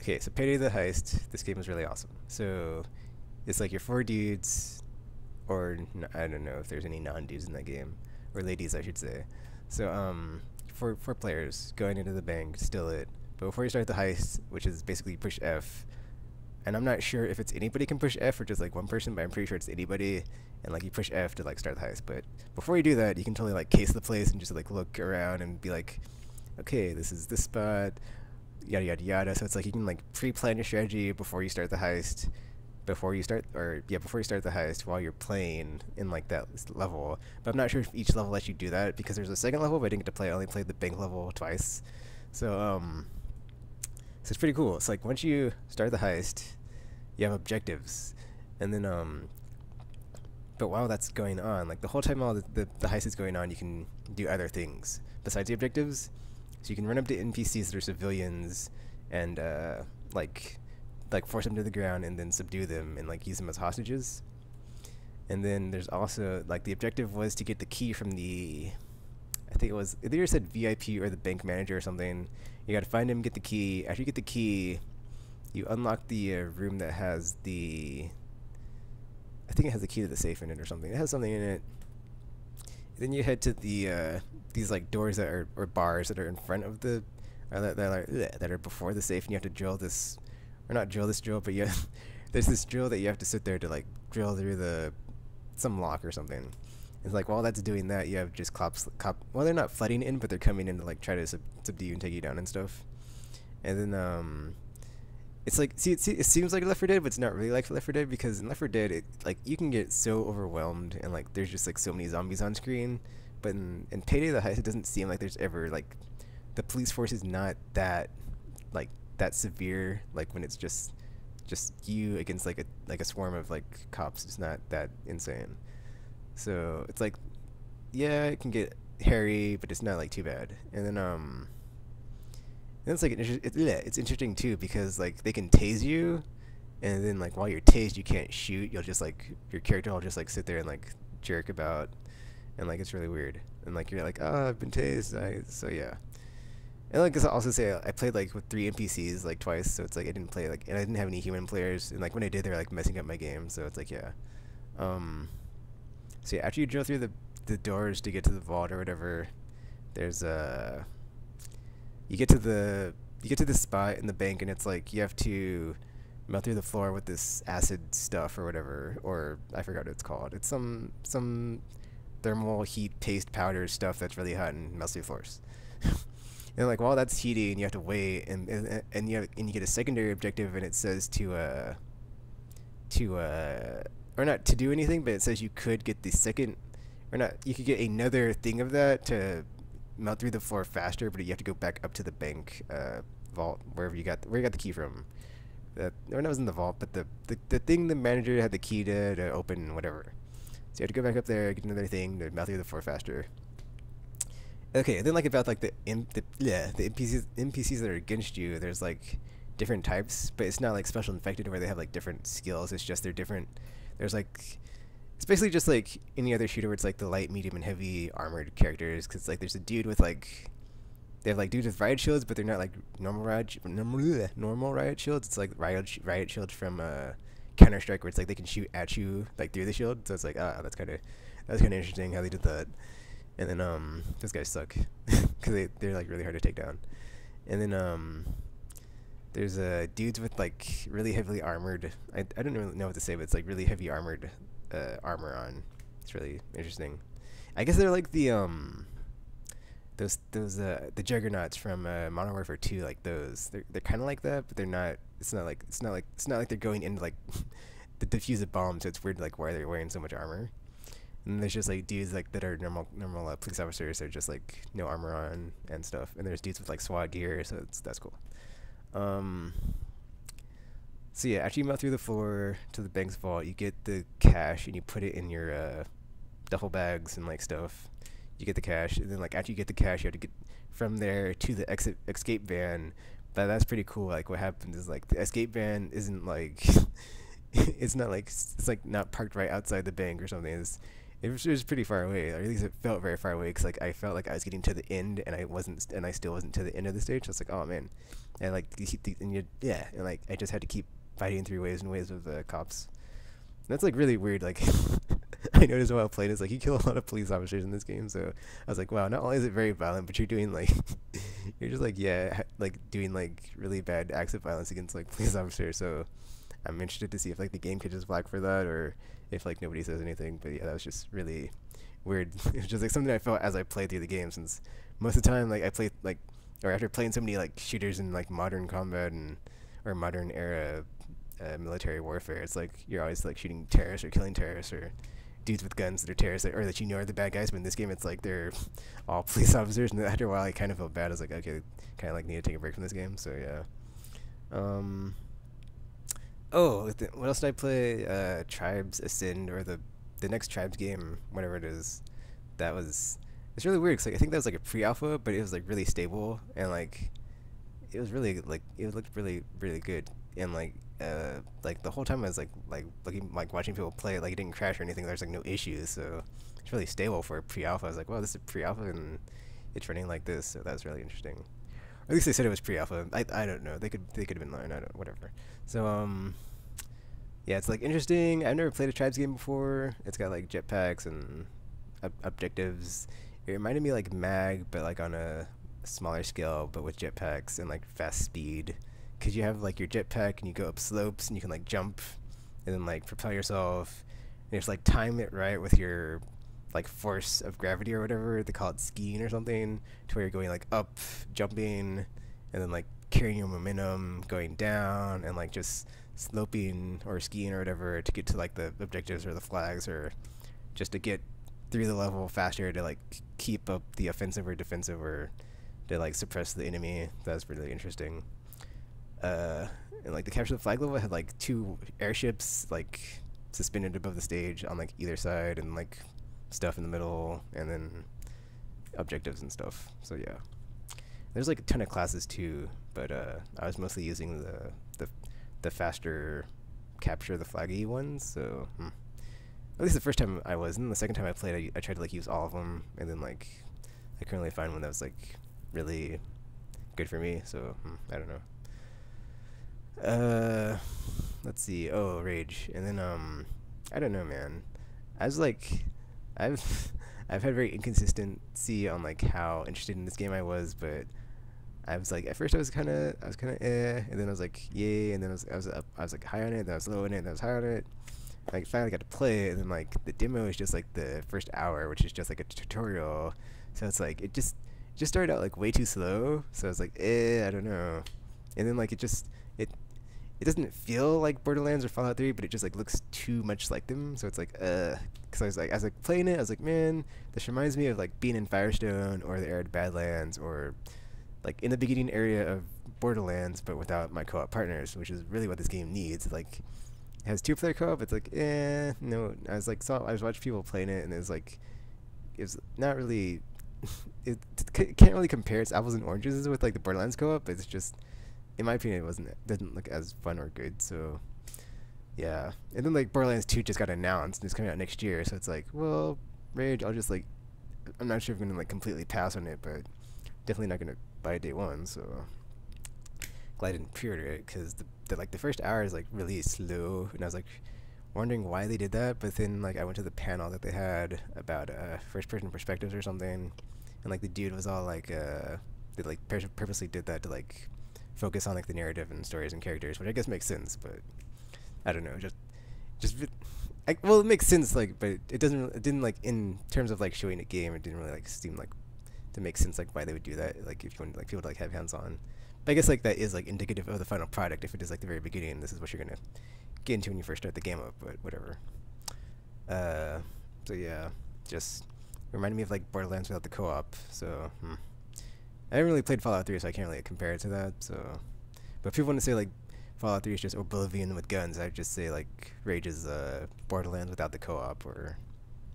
Okay, so Payday the Heist. This game is really awesome. So it's like your four dudes, or I don't know if there's any non-dudes in that game, or ladies, I should say. So four players going into the bank, steal it. But before you start the heist, which is basically push F, and I'm not sure if it's anybody can push F or just like one person, but I'm pretty sure it's anybody. And like you push F to like start the heist. But before you do that, you can totally like case the place and just like look around and be like, okay, this is this spot, yada yada yada. So it's like you can like pre-plan your strategy before you start the heist, before you start the heist while you're playing in like that level. But I'm not sure if each level lets you do that because there's a second level, but I didn't get to play. I only played the bank level twice. So it's pretty cool. It's like once you start the heist, you have objectives, and then but while that's going on, like the whole time while the heist is going on, you can do other things besides the objectives. So you can run up to NPCs that are civilians and like force them to the ground and then subdue them and like use them as hostages. And then there's also like the objective was to get the key from the, I think it was, it either said VIP or the bank manager or something. You gotta find him, get the key. After you get the key, you unlock the room that has the, I think it has the key to the safe in it or something. It has something in it. Then you head to the these like doors that are, or bars that are in front of the, that are before the safe, and you have to drill this, or not drill this drill, but yeah, there's this drill that you have to sit there to like drill through some lock or something. It's like while that's doing that, you have just well, they're not flooding in, but they're coming in to like try to subdue you and take you down and stuff. And then it's like, it seems like Left 4 Dead, but it's not really like Left 4 Dead, because in Left 4 Dead, like you can get so overwhelmed and like there's just like so many zombies on screen. But in Payday the Heist, it doesn't seem like there's ever like, the police force is not that like that severe. Like when it's just you against like a swarm of like cops, it's not that insane. So it's like, yeah, it can get hairy, but it's not like too bad. And then it's like it's interesting too, because like they can tase you, and then like while you're tased, you can't shoot. You'll just like, your character will just like sit there and like jerk about, and like it's really weird. And like you're like, oh, I've been tased. So yeah. And like I also say, I played like with 3 NPCs like twice, so it's like I didn't play like, and I didn't have any human players, and like when I did, they were like messing up my game. So it's like, yeah. So yeah, after you drill through the doors to get to the vault or whatever, there's you get to the spot in the bank, and it's like you have to melt through the floor with this acid stuff or whatever, or I forgot what it's called. It's some thermal heat paste powder stuff that's really hot and melts through floors. And like while that's heating, you have to wait, and you get a secondary objective, and it says or not to do anything, but it says you could get the second, or not, you could get another thing of that to melt through the floor faster, but you have to go back up to the bank vault, where you got the key from. That, or no, it was in the vault, but the thing the manager had the key to open, whatever. So you have to go back up there, get another thing to melt through the floor faster. Okay, and then like about like the NPCs that are against you, there's like different types, but it's not like special infected where they have like different skills. It's just they're different. There's like, it's basically just like any other shooter where it's like the light, medium, and heavy armored characters. Cause like there's a dude with like, they have like dudes with riot shields, but they're not like normal riot shields. It's like riot shields from Counter-Strike, where it's like they can shoot at you like through the shield. So it's like, that's kind of interesting how they did that. And then those guys suck because they're like really hard to take down. And then there's dudes with like really heavily armored. I don't really know what to say, but it's like really heavy armored armor on. It's really interesting. I guess they're like the the juggernauts from Modern Warfare 2. Like those, they're kind of like that, but they're not. It's not like they're going into like the defuse a bomb. So it's weird like why they're wearing so much armor. And there's just like dudes like that are normal police officers. They're just like no armor on and stuff. And there's dudes with like SWAT gear, so that's cool. So yeah, after you melt through the floor to the bank's vault, you get the cash and you put it in your duffel bags and like stuff. You get the cash, and then like after you get the cash, you have to get from there to the escape van. But that's pretty cool. Like what happens is like the escape van isn't like it's not like, it's like not parked right outside the bank or something. it was pretty far away, or at least it felt very far away. Cause like I felt like I was getting to the end, and I wasn't, and I still wasn't to the end of the stage. So it's like, oh man, and like and yeah, and like I just had to keep fighting through waves and waves of the cops. That's like really weird. Like I noticed while playing, it's like you kill a lot of police officers in this game. So I was like, wow, not only is it very violent, but you're doing like you're just like like doing like really bad acts of violence against like police officers. So I'm interested to see if like the game catches flag for that, or if like nobody says anything. But yeah, that was just really weird. It was just like something I felt as I played through the game, since most of the time like I played like, or after playing so many like shooters in like modern combat and or modern era military warfare, it's like you're always like shooting terrorists or killing terrorists or dudes with guns that are terrorists, or that you know are the bad guys. But in this game, it's like they're all police officers, and after a while, I kind of felt bad. I was like, okay, kind of like need to take a break from this game. So yeah. Oh, what else did I play? Tribes Ascend, or the next Tribes game, whatever it is. That was, it's really weird, cause like I think that was like a pre-alpha, but it was like really stable, and like it was really like it looked really really good, and like the whole time I was like looking, like watching people play it, like it didn't crash or anything. There's like no issues, so it's really stable for a pre-alpha. I was like, wow, this is pre-alpha and it's running like this, so that was really interesting. Or at least they said it was pre-alpha. I don't know. They could have been lying. I don't, whatever. So yeah, it's like interesting. I've never played a Tribes game before. It's got like jetpacks and objectives. It reminded me like Mag, but like on a smaller scale, but with jetpacks and like fast speed. Cause you have like your jetpack and you go up slopes and you can like jump and then like propel yourself. And you just like time it right with your like force of gravity or whatever. They call it skiing or something, to where you're going like up, jumping, and then like carrying your momentum, going down, and like just sloping or skiing or whatever to get to like the objectives or the flags, or just to get through the level faster, to like keep up the offensive or defensive, or to like suppress the enemy. That's really interesting. And like the capture the flag level had like 2 airships like suspended above the stage on like either side, and like stuff in the middle, and then objectives and stuff. So yeah, there's like a ton of classes too, but I was mostly using the faster capture the flaggy ones. So at least the first time I was, and the second time I played, I tried to like use all of them, and then like I couldn't really find one that was like really good for me. So I don't know. Let's see. Oh, Rage. And then I don't know, man. I was like, I've I've had very inconsistency on like how interested in this game I was, but I was like, at first I was kind of and then I was like yay, and then I was like high on it, then I was low on it, then I was high on it. Like finally got to play it, and then like the demo is just like the first hour, which is just like a tutorial. So it's like it just started out like way too slow. So I was like, I don't know. And then like it doesn't feel like Borderlands or Fallout 3, but it just like looks too much like them. So it's like, because I was like, as I was playing it, I was like, man, this reminds me of like being in Firestone or the Arid Badlands, or like in the beginning area of Borderlands, but without my co-op partners, which is really what this game needs. Like, it has 2-player co-op. It's like, no. I was watching people playing it, and it was not really. It can't really compare its apples and oranges with like the Borderlands co-op. It's just, in my opinion, it didn't look as fun or good. So yeah, and then like Borderlands 2 just got announced and it's coming out next year. So it's like, well, Rage, I'll just like, I'm not sure if I'm gonna like completely pass on it, but definitely not gonna buy it day one. So glad I didn't pre-order it, because the first hour is like really slow, and I was like wondering why they did that. But then like I went to the panel that they had about first-person perspectives or something, and like the dude was all like they like purposely did that to like focus on like the narrative and stories and characters, which I guess makes sense. But I don't know, well, it makes sense, like, but it didn't like, in terms of like showing a game, it didn't really like seem like to make sense like why they would do that, like if you want like people to like have hands on. But I guess like that is like indicative of the final product. If it is like the very beginning, this is what you're gonna get into when you first start the game up. But whatever. So yeah, just reminded me of like Borderlands without the co-op. So I haven't really played Fallout 3, so I can't really compare it to that. So, but if people want to say like Fallout 3 is just Oblivion with guns, I'd just say like Rage is Borderlands without the co-op, or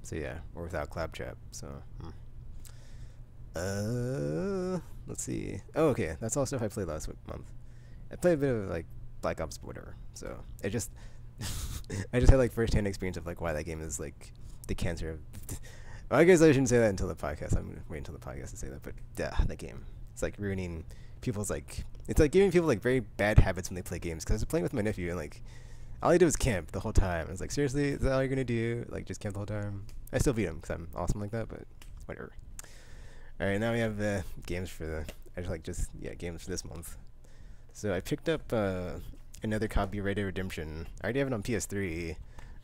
so yeah, or without Claptrap. So let's see. Oh, okay, that's all stuff I played last month. I played a bit of like Black Ops, but whatever. So it just I just had like first-hand experience of like why that game is like the cancer of. Well, I guess I shouldn't say that until the podcast. I'm gonna wait until the podcast to say that. But yeah, that game. It's like ruining people's like. It's like giving people like very bad habits when they play games. Because I was playing with my nephew and like, all he did was camp the whole time. I was like, seriously, is that all you're gonna do? Like just camp the whole time? I still beat him because I'm awesome like that. But whatever. All right, now we have games for the. Games for this month. So I picked up another copy of Red Dead Redemption. I already have it on PS3,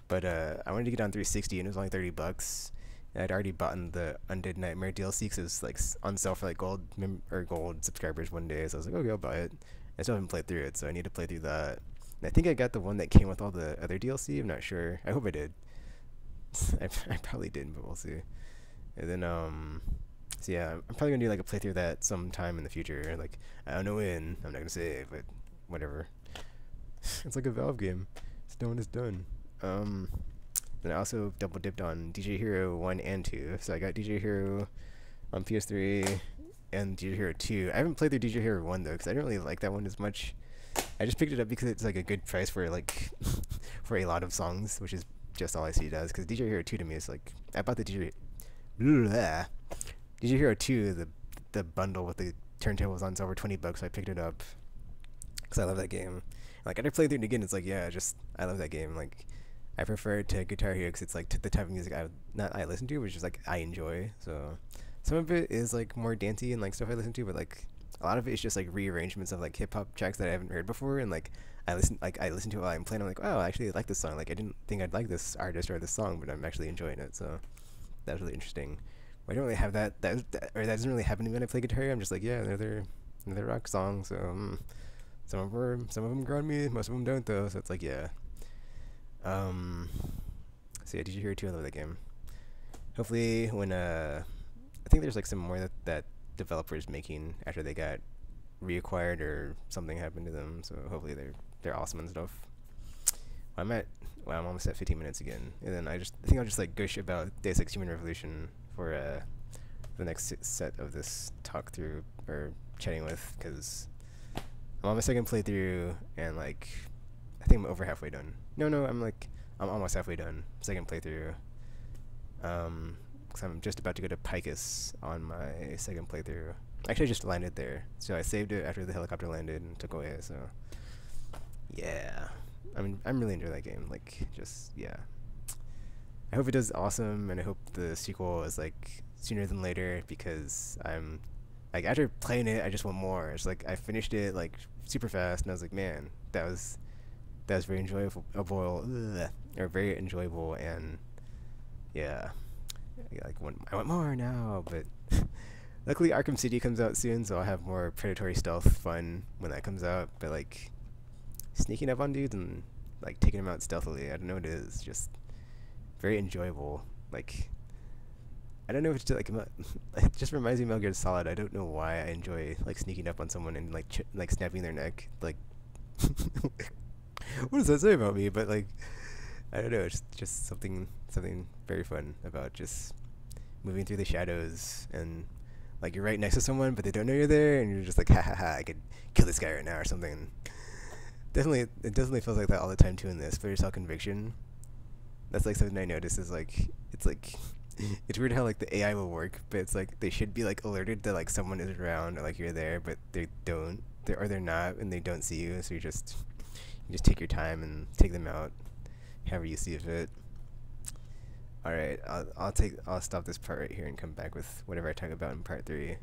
but I wanted to get it on 360 and it was only $30. And I'd already bought the Undead Nightmare DLC because it was like on sale for like gold subscribers one day. So I was like, okay, I'll buy it. I still haven't played through it, so I need to play through that. And I think I got the one that came with all the other DLC. I'm not sure. I hope I did. I probably didn't, but we'll see. And then so yeah, I'm probably gonna do like a playthrough of that sometime in the future. Like I don't know when. I'm not gonna say, but whatever. It's like a Valve game. It's done when it's done. Then I also double dipped on DJ Hero 1 and 2. So I got DJ Hero on PS3 and DJ Hero 2. I haven't played through DJ Hero 1 though, because I didn't really like that one as much. I just picked it up because it's like a good price for like for a lot of songs, which is just all I see it as. Because DJ Hero 2 to me is like I bought the DJ Hero 2, the bundle with the turntables on sale for $20, so I picked it up because I love that game. Like after playing through it again, it's like I love that game. Like I prefer it to Guitar Hero because it's like the type of music I listen to, which is like I enjoy. So some of it is like more dancey and like stuff I listen to, but like a lot of it is just like rearrangements of like hip hop tracks that I haven't heard before, and like I listen to it while I'm playing. I'm like, oh, I actually like this song. Like I didn't think I'd like this artist or this song, but I'm actually enjoying it. So that's really interesting. I don't really have that doesn't really happen to me when I play guitar. I'm just like, yeah, another rock song. So some of them grow on me, most of them don't though. So it's like, yeah. So yeah, did you hear 2? I love that game. Hopefully, when I think there's like some more that developers making after they got reacquired or something happened to them. So hopefully they're awesome and stuff. I'm almost at 15 minutes again, and then I think I'll just like gush about Deus Ex Human Revolution for the next set of this talk through or chatting with, because I'm on my second playthrough and like I think I'm over halfway done. No, I'm almost halfway done. Second playthrough. Because I'm just about to go to Picus on my second playthrough. Actually, I just landed there, so I saved it after the helicopter landed and took away. So yeah. I'm really into that game. Like, just, yeah. I hope it does awesome, and I hope the sequel is, like, sooner than later, because I'm, like, after playing it, I just want more. It's like, I finished it, like, super fast, and I was like, man, that was very enjoyable, very enjoyable, and, yeah. Like, I want more now, but luckily Arkham City comes out soon, so I'll have more predatory stealth fun when that comes out, but, like, sneaking up on dudes and like taking them out stealthily, I don't know what it is, just very enjoyable. Like I don't know if it's just like it just reminds me of Metal Gear Solid. I don't know why I enjoy like sneaking up on someone and like like snapping their neck. Like what does that say about me? But like I don't know, it's just something very fun about just moving through the shadows, and like you're right next to someone but they don't know you're there, and you're just like, ha ha ha, I could kill this guy right now or something. It definitely feels like that all the time too in this. For your self-conviction, that's like something I notice is like, it's like, it's weird how like the AI will work, but it's like they should be like alerted that like someone is around or like you're there, but they don't, they're not, and they don't see you. So you just take your time and take them out, however you see fit. All right, I'll stop this part right here and come back with whatever I talk about in part 3.